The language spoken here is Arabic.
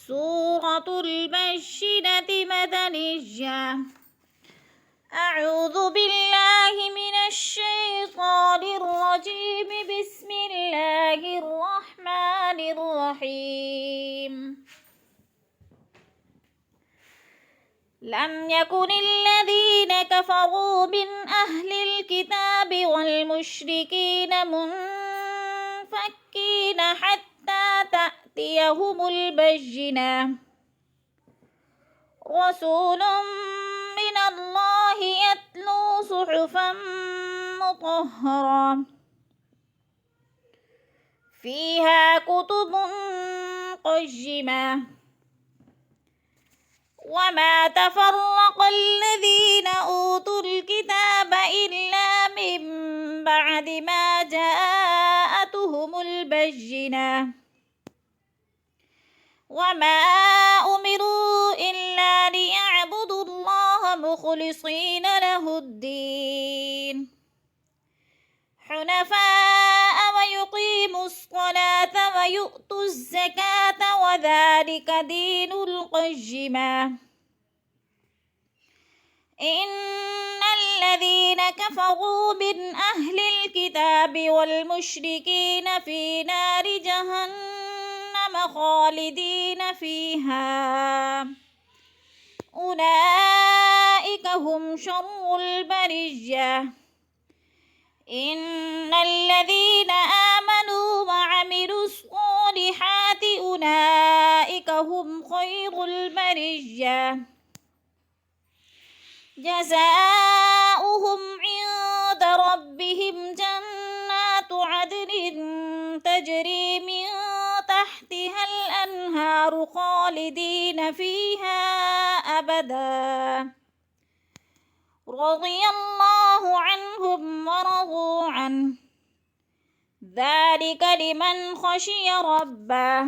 سورة البينة مدنية. أعوذ بالله من الشيطان الرجيم. بسم الله الرحمن الرحيم. لم يكن الذين كفروا من أهل الكتاب والمشركين منفكين حتى تأتيهم البينة. رسول من الله يتلو صحفا مطهرة فيها كتب قيمة. وما تفرق الذين أوتوا الكتاب إلا من بعد ما جاءتهم البينة. وما أمروا إلا ليعبدوا الله مخلصين له الدين حنفاء ويقيموا الصلاة ويؤتوا الزكاة وذلك دين القيمة. إن الذين كفروا من أهل الكتاب والمشركين في نار جهنم خالدين فيها أولئك هم شر البرية. إن الذين آمنوا وعملوا الصالحات أولئك هم خير البرية. جزاؤهم عند ربهم جنات عدن تجري من تحتها الأنهار خالدين فيها أبدا. رضي الله عنهم ورضوا عنه ذلك لمن خشي ربه.